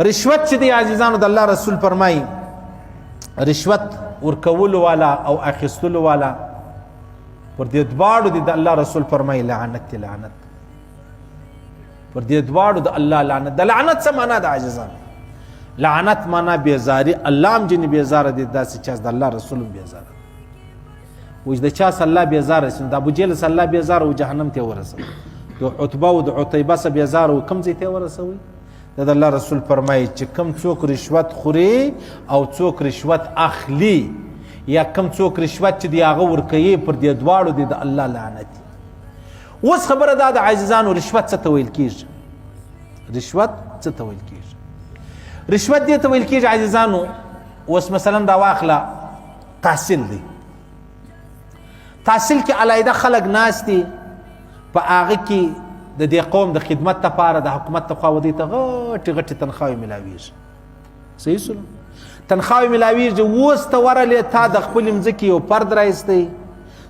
رشوت چې دی عزیزانو د الله رسول فرمایي رشوت ورکولو والا او اخیستلو والا پر دې دواړو د الله رسول فرمایي لعنت لعنت پر دې دواړو د الله لعنت. د لعنت څه معنا ده عزیزانو؟ لعنت معنا بیزاری. الله هم جن بیزاره دي داسې چا د الله رسول بیزاره وج د چا الله بیزاره سن د ابو جهل الله بیزاره او جهنم ته ورسوي د عتبه او د عتیبه سره بیزاره او کم ځای ته ورسوي. د الله رسول فرمایي چې کم څوک رشوت خوري او څوک رشوت اخلي یا کم څوک رشوت چې دی هغه ورکوي پر دې دواړو دی د الله لعنت. اوس خبره دا د عزیزانو رشوت څه ته ویل کیږي؟ رشوت څه ته ویل کیږي؟ رشوت دې ته ویل کیږي عزیزانو. اوس مثلا دا واخله تحصیل دی، تحصیل کې علیحده خلک ناست دي په هغه کې د دې قوم د خدمت لپاره د حکومت لخوا ودې ته غټې غټې تنخواوې میلاویږي. صحیح سلو تنخواوې میلاویږي. اوس ته ورلې تا د خپلې مځکې یو فرد رایستی،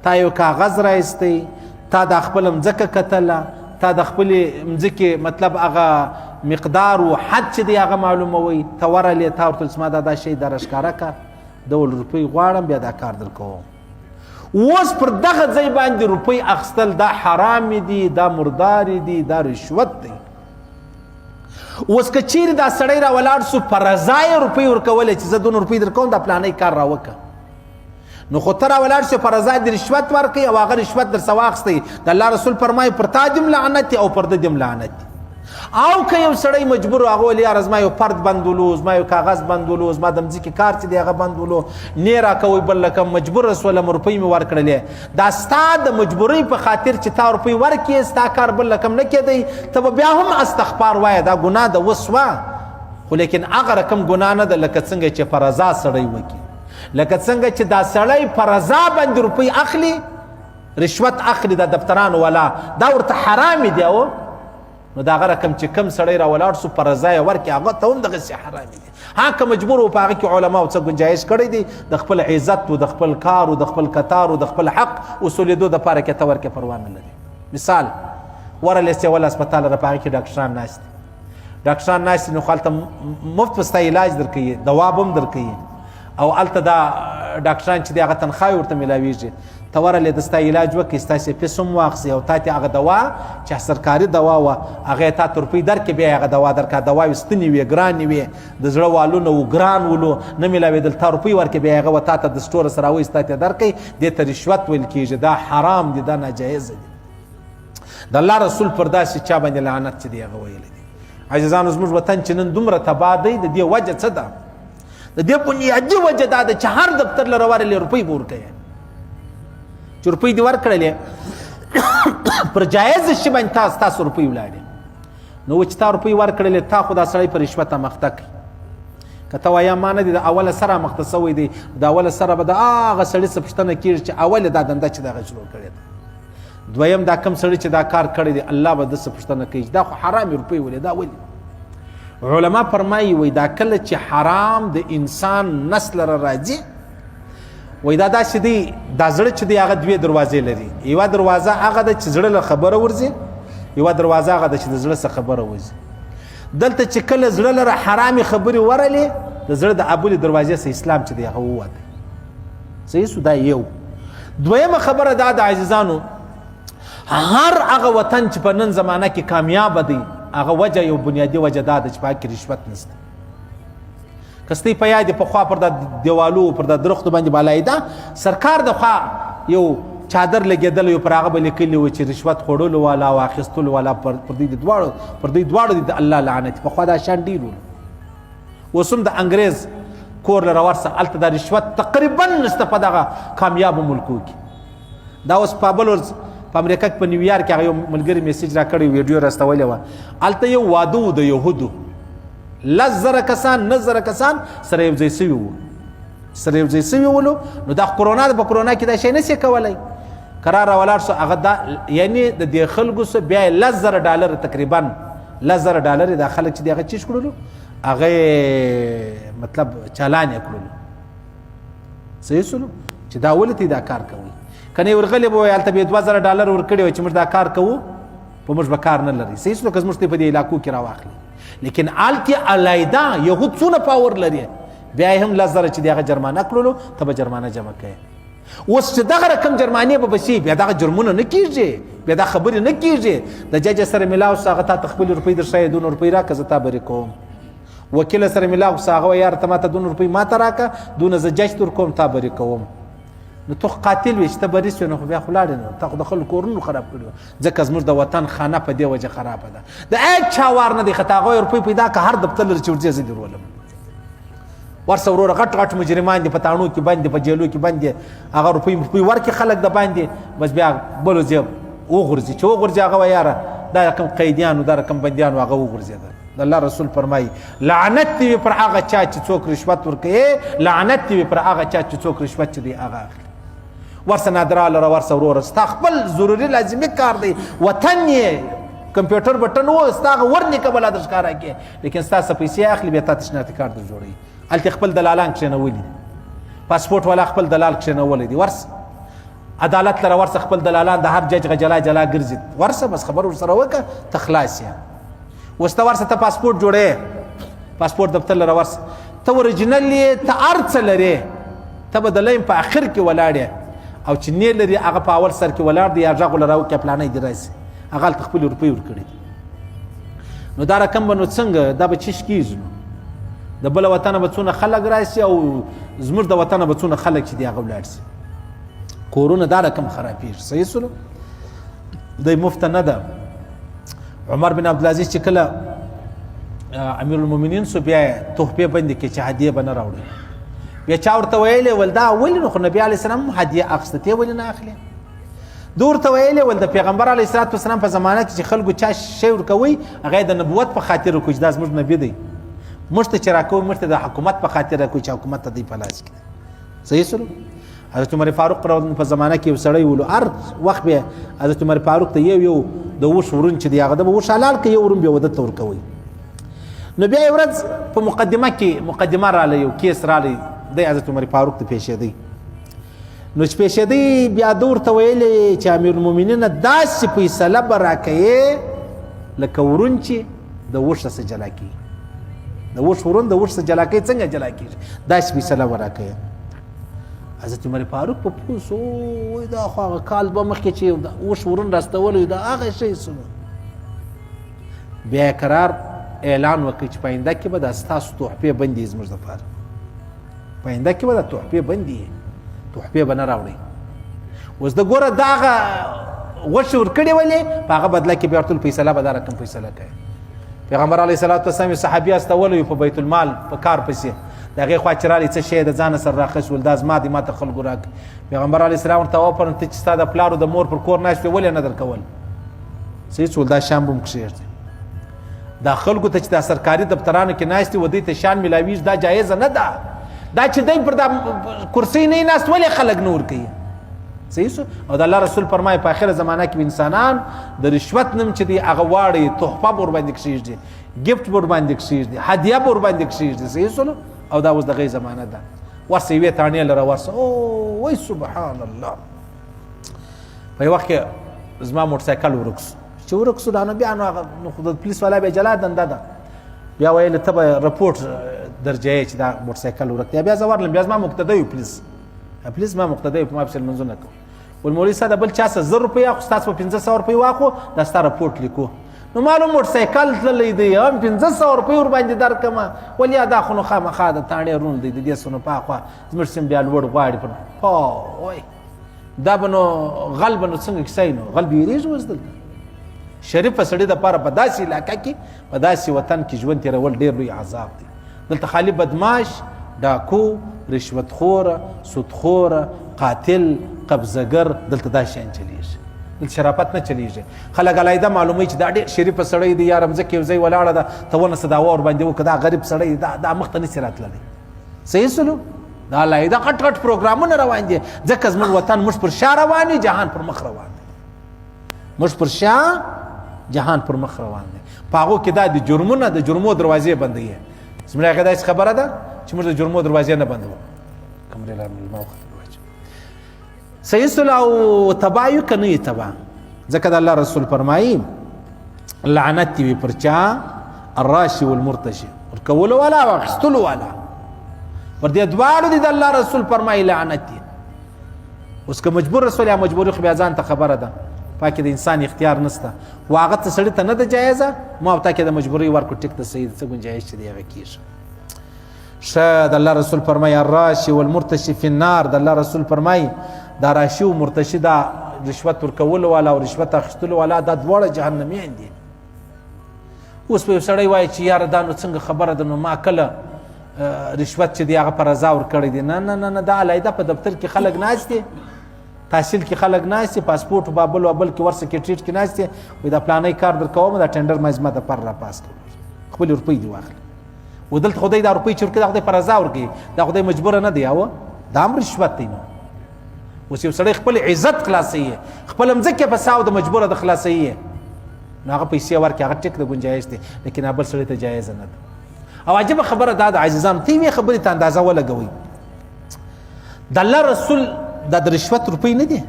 تا یو کاغذ رایستی، تا د خپل مځکه کتله، تا د خپلې مځکې مطلب هغه مقدار و حد چې دی هغه معلوموي، ته ورلې تا ورته زما دا شی در ښکاره کړه 2 روپۍ غواړم بیا دا کار در کوم. اوس پر دغه ځای باندې روپۍ اخیستل دا حرام دي، دا مردار دي، دا رشوت دی. اوس که چیرې دا سړی را ولاړ سو په رضا یې روپۍ ورکولې چې زه 2 روپۍ در کوم دا پلانی کار را وکړه، نو خو ته را ولاړ شو په رضا د رشوت ورکوي او هغه رشوت در څه واخیستی. د الله رسول فرمایي پر تا دم لعنت دی او پر ده دم لعنت دی. او که یو سړی مجبور هغه ویل یاره زما یو فرد بندولو، زما یو کاغذ بندولو، زما د مځکې کار چې دی هغه بندولو، نه راکوئ بل لکه مجبور سولم روپۍ مې ورکړلې. دا ستا د مجبورۍ په خاطر چې تا روپۍ ورکړې ستا کار بل لکم نه کېدی، ته به بیا هم استغفار وایه دا ګناه ده وسوه، خو لیکن هغه رقم ګناه نه ده لکه څنګه چې په رضا سړی وکړي. لکه څنګه چې دا سړی په رضا باندې روپۍ اخلي، رشوت اخلي د دفترانو والا، دا ورته حرام دی. او نو دا هغه رقم چې کم سړی را ولاړ سو په رضا یې ورکړي هغه ته هم دغسې حرام دي. ها که مجبور و په هغه کې علماو څه ګنجایش کړی دی د خپل عزت و د خپل کار و د خپل کتار و د خپل حق اصولېدو دپاره کې ته ورکې پروا نه لري. مثال ورلې سې ول هسپتال را په هغه کې ډاکټران ناست دي، ډاکټران ناست دي نو خو هلته مفت په ستا علاج در کوي، دوا به هم در کوي، او هلته دا ډاکټران چې دی هغه تنخواې ورته میلاویږي. ته ورلې د ستا علاج وکړي، ستاسې فیس هم واخلي او تا ته هغه دوا چې سرکاري دوا وه هغه یې تا ته روپۍ درکړي، بیا هغه دوا درکړه. دواوې ستنې وې، ګرانې وې، د زړه والونه و ګران ولو نه میلاوېدل، تا روپۍ ورکړي بیا هغه و تا ته د سټوره سره راوایي تا ته درکړي. دې ته رشوت ویل کېږي. دا حرام دي، دا ناجایزه دي. د الله رسول پر داسې چا باندې لعنت چې دی هغه ویلی دی. عزیزانو زموږ وطن چې نن دومره تباه دی د دې وجه څه ده؟ د دې بنیادي وجه دا ده چې هر دفتر لره ورلې روپۍ به ورکوي، چې روپۍ دې ورکړلې پر جایز شي باندې ستاسو روپۍ ولاړې. نو چې تا روپۍ ورکړلې تا خو دا سړی په رشوت مخته کړي. که ته وایه ما نه دي د اوله سره مخته سوی دی، د اوله سره به د هغه سړي څه پوښتنه کېږي چې اول دا دنده چې دغه شروع کړې ده، دویم دا کم سړي چې دا کار کړی دی الله به د څه پوښتنه کوي دا خو حرامې روپۍ ولې دا ولې. علما فرمایي وایي دا کله چې حرام د انسان نس لره راځي وایي دا داسې دی دا زړه چې دی هغه 2 دروازې لري. یوه دروازه هغه ده چې زړه له خبره ورځي، یوه دروازه هغه ده چې د زړه څخه خبره وځي. دلته چې کله زړه لره حرامې خبرې ورلې د زړه د ابولې دروازې څخه اسلام چې دی هغه ووتی. صحیح سو؟ دا یو. دویمه خبره دا د عزیزانو هر هغه وطن چې په نن زمانه کې کامیابه دی هغه وجه یو بنیادي وجه دا ده چې په هغه کې رشوت نشته. که ستې په یاد پر خوا پر د دیوالو پر د درختو باندې بالایده سرکار د خوا یو چادر لګېدلی یو پر هغه به لیکلي و چې رشوت خوړلو والا او اخیستلو والا پر دوی دواړو د الله لعنت. په خوا دا شان ډېر ول. اوس هم د انګریز کور لره ورسه هلته دا رشوت تقریبا نشته په دغه کامیابو ملکو کې. دا اوس په بل ورځ په امریکا کې په نیویارک کې هغه یو ملګري میسیج را کړی ویډیو راستولی وه. هلته یو واده و د یهودو 10,000 کسان 9,000 کسان سره یو ځای سوي وو، سره یو ځای سوي ولو. نو دا کرونا ده، په کرونا کې دا شی نشي کولی. قرار را ولاړ سو هغه دا یعنی د دې خلکو سه بیا $10,000 تقریبا $10,000 دا خلک چې دی هغه چیش کړلو هغه مطلب چالان یې کړلو. صحیح سلو چې دا ولې دا کار کوي کنه ورغلی به هلته به $2,000 ورکړي وای چې موږ دا کار کوو په موږ به کار نه لري. صحیح سلو که زموږ ته په دې علاقو کې راواخلي لیکن هلته علیحده یهود څونه پاور لري بیا یې هم 10,000 چې د هغه جرمانه کړلو ته به جرمانه جمع کوې. اوس چې دغه رقم جرمانې به بشي بیا دغه جرمونه نه کېږي بیا دا خبرې نه کېږي. د جج سره میلاو سو هغه تا ته خپلې روپۍ درښایي 200 روپۍ راکړه زه تا بری کوم. وکیل سره میلاو سو هغه یار ته ما ته 200 روپۍ ما ته راکړه 200 زه جج در کوم تا بری کوم. نو ته قاتل وې چې ته بری شوې نو خو بیا خو لاړې نو تا خو د خلکو کورونو خراب کړي ځکه زموږ د وطن خانه په دې وجه خرابه ده. د هېڅ چا وار نه دی ښه ته هغه روپۍ پیدا کړه هر دفتر لري چې ورځې زه دې ورولم. ورسه وروره غټ غټ مجرمان دي په تاڼو کې بند دي په جیلو کې بند دي هغه روپۍ ورکړي خلک د باندې بس بیا بلو ځای وغورځي چې وغورځي هغه وایي یاره دا رقم قیدیانو دا رقم بندیانو هغه وغورځېده. د الله رسول فرمایي لعنت دې وي پر هغه چا چې څوک رشوت ورکوي لعنت دې وي پر هغه چا چې څوک رشوت چې دی هغه اخلي. ورسه نادره لره ورسه وروره ستا خپل ضروري لازمي کار دی وطن یې کمپیوټر بټن و ستا هغه ورنیکه بلا در ښکاره کړې لیکن ستا څه پیسې اخلي بیا تا تشناتي کار در جوړوي. هلته خپل دلالان کښېنولي دي پاسپورټ والا خپل دلال کښېنولی دی ورسه عدالت لره ورسه خپل دلالان د هر جج جلا جلا ګرځي ورسه بس خبر ورسره وکړه ته خلاص یې. اوس ته ورسه ته پاسپورټ جوړې پاسپورټ دفتر لره ورسه ته اورجینل یې ته هر څه لرې ته به د لاین په اخر کې ولاړ یې او چې نه لري هغه په اول سر کې ولاړ دی یا غږ لره وکړه پلانې دې راسي هغه هلته خپلې روپۍ ورکړي. نو دا رقم به نو څنګه دا به چیش کېږي نو د بله وطنه به څونه خلک راسي او زموږ د وطنه به څونه خلک چې دی هغه ولاړ سي کورونه دا رقم خرابېږي. صحیح سولو دی مفته نه ده. عمر بن عبدالعزیز چې کله امیر المؤمنین سو بیا تحفې بندې کړې چې هدیه به نه راوړي بیا چا ورته ویلې ول دا ولې نو خو نبي علیه السلام هدیه اخیسته ته ولې نه اخلې ده ورته ویلې ول د پیغمبر علیه الصلات والسلام په زمانه کې چې خلکو چا شی ورکوي هغه د نبوت په خاطر ورکوي چې دا زموږ نبي دی موږ ته چې راکوي موږ ته د حکومت په خاطر راکوي چې حکومت ته دی په لاس کې. صحیح سلو حضرت عمر فاروق په زمانه کې یو سړی ولو هر وخت به حضرت عمر فاروق ته یو د وش ورون چې دی هغه د وش حلال کې یو ورون به ودته ورکوي. نو بیا یو ورځ په مقدمه رالی یو کیس رالی دی حضرت عمر فاروق ته پیښېدی. نو چې پیښېدی بیا ده ورته ویلې چې امیر المؤمنین داسې فیصله به راکوې لکه ورون چې د وش څخه جلا کېږي د وش ورون د وش څخه جلا کوي څنګه جلا کېږي داسې فیصله به راکوې. حضرت عمر فاروق په پوس وایي دا خو هغه کال به مخکې چې وش ورون راستولی دا هغه شی سنو بیا قرار اعلان وکړي چې په آینده کې به دا ستاسو تحفې بندي زموږ دپاره په آینده کې به دا تحفې بندي تحفې به نه راوړئ. اوس د ګوره دا هغه غوښې ورکړې ولې په هغه بدله کې بیا ټول فیصله به دا رقم فیصله کوي. پیغمبر علیه الصلات والسلام یو صحابي استولی په بیت المال په کار پسې د هغې خوا چې رالی څه شی د ځانه سره راخیست ول دا زما دی ما ته خلکو راکړه. پیغمبر علیه السلام ورته وپرم ته چې ستا د پلار او د مور پر کور ناست ولې نه درکول صحیح ول دا شان به م کښېږدي دا خلکو ته چې دا سرکاري دفترانو کې ناست و دوی ته شان میلاویږي دا جایزه نه ده. دا چې دی پر دا کرسۍ نه ناست ولې خلک نه ورکوي صحیح سو. او د الله رسول فرمایي په آخره زمانه کې انسانان د رشوت نوم چې دی هغه واړې تحفه به ورباندې کښېږدي ګفټ به ورباندې کښېږدي هدیه به ورباندې کښېږدي صحیح سو. او دا اوس دغې زمانه ده ورسه یوې تاڼې لره ورسه او وای سبحان الله په یو وخت کې زما موټرسایکل ورک سو چې ورک سو دا نو بیا نو هغه د پولیس والا بیا جلا دنده ده بیا ویل ته به رپورټ درجه چې دا موټرسایکل ورک دی بیا زه ورلم بیا زما مقتدی وي پولیس ما مقتدی په ما پسې لمنځونه کوم ول مولوي صاحب بل چا څه 1000 روپۍ اخو ستاسو په 1500 روپۍ واخو دا ستا رپورټ لیکو نو معلوم موټرسایکل تللی دی هم 1500 روپۍ ورباندې درکمه ولیا دا خو نو خامخا د تاڼې رون دی د دې څه نو پاخوا زموږ سیم بیا لوړ غواړي پر وای دا به نو غل به نو څنګه کیسه نو غل به یېرېږي اوس دلته شریفه سړي دپاره په داسې علاقه کې په داسې وطن کې ژوند تېرول ډېر لوی عذاب دی. دلته خالي بدماش ډاکو رشوتخوره سودخوره قاتل قبضهګر دلته دا شیان چلیږي دلته شرافت نه چلیږي. خلک علیحده معلوموي چې دا ډېر شریفه سړی دی یاره مځکې یو ځای ولاړه ده ته ونه څه دعوا ورباندې وکړه دا غریب سړی دی دا مخ ته نسي راتللی صحیح سلو دا علیحده غټ غټ پروګرامونه روان دي ځکه زموږ وطن موږ پر شا روان دي جهان پر مخ روان دی موږ پر شا جهان پر مخ روان دی په هغو کې دا د جرمونه د جرمو دروازې بندوي زموږ هغه داسې خبره ده چې موږ د جرمو دروازې نه بندوو کمرې لار مېلمه وخت صحیح سلو او تباه یو که نه یې تباه ځکه د الله رسول فرمایي لعنت وي پر چا الراشي والمرتشي ورکولو والا او اخیستلو والا پر دې دواړو دي د الله رسول فرمایي لعنت دي. اوس که مجبور رسول یا مجبوري خو بیا ځان ته خبره ده پاکې د انسان اختیار نشته و هغه ته سړي ته نه ده جایزه ما او تا کې د مجبوري ورکړو ټیک ته صحیح څه ګنجایش چې دی هغه کېږي. ښه د الله رسول فرمایي الراشي والمرتشي فی النار. د الله رسول فرمایي دا راشي او مرتشي دا رشوت ورکولو والا او رشوت اخیستلو والا دا دواړه جهنمیان دي. اوس په یو سړی وایي چې یاره دا نو څنګه خبره ده نو ما کله رشوت چې دی هغه په رضا ورکړی دی. نه نه نه دا علیحده په دفتر کې خلک ناست دي تحصیل کې خلک ناست دي پاسپورټ بابل او بل کې ور سکرټریټ کې ناست دي وایي دا پلانۍ کار در کوم دا ټینډر ما زما د پر را پاس کړو خپل روپۍ دي واخلي و دلته خدای دا روپۍ چې ورکړي دا خدای په رضا ورکوي دا خدای مجبوره نه دی او دا هم رشوت دی. نو اوس یو سړی خپل عزت خلاصوي خپل مځکې په ساو د مجبوره د خلاصوي نو هغه پیسې ورکړي هغه ټیک د گنجایش دی لیکن بل سړی ته جایز نه ده. او عجیبه خبره دا د عزیزانو ته یوې خبرې ته اندازه ولګوئ د الله رسول دا د رشوت روپۍ نه دي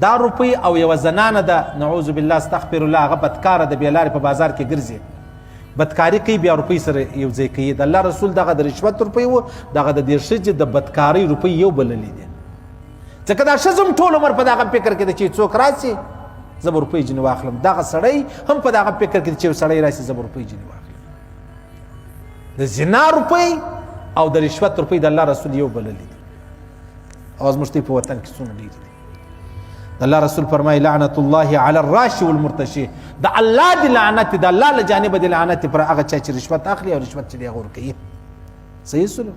دا روپۍ او یوه زنانه ده نعوذ بالله استغفر الله هغه بدکاره د بې لارې په بازار کې ګرځي بدکاري کوي بیا روپۍ سره یو ځای کوي. د الله رسول دغه د رشوت روپۍ و دغه د دې ښځې د بدکارۍ روپۍ یو بللي دي ځکه دا ښځه هم ټول عمر په دغه فکر کې ده چې څوک راسي زه به روپۍ ځینې واخلم دغه سړی هم په دغه فکر کې ده چې یو سړی راسي زه به روپۍ ځینې واخلم. د زنا روپۍ او د رشوت روپۍ د الله رسول یو بللي دي او زموږ په وطن کې څومره ډېرې دي. د الله رسول فرمایي لعنت الله علی الراشي والمرتشي د الله د لعنت د الله له جانبه د لعنت پر هغه چا چې رشوت اخلي او رشوت چې دی هغه ورکوي. صحیح سلو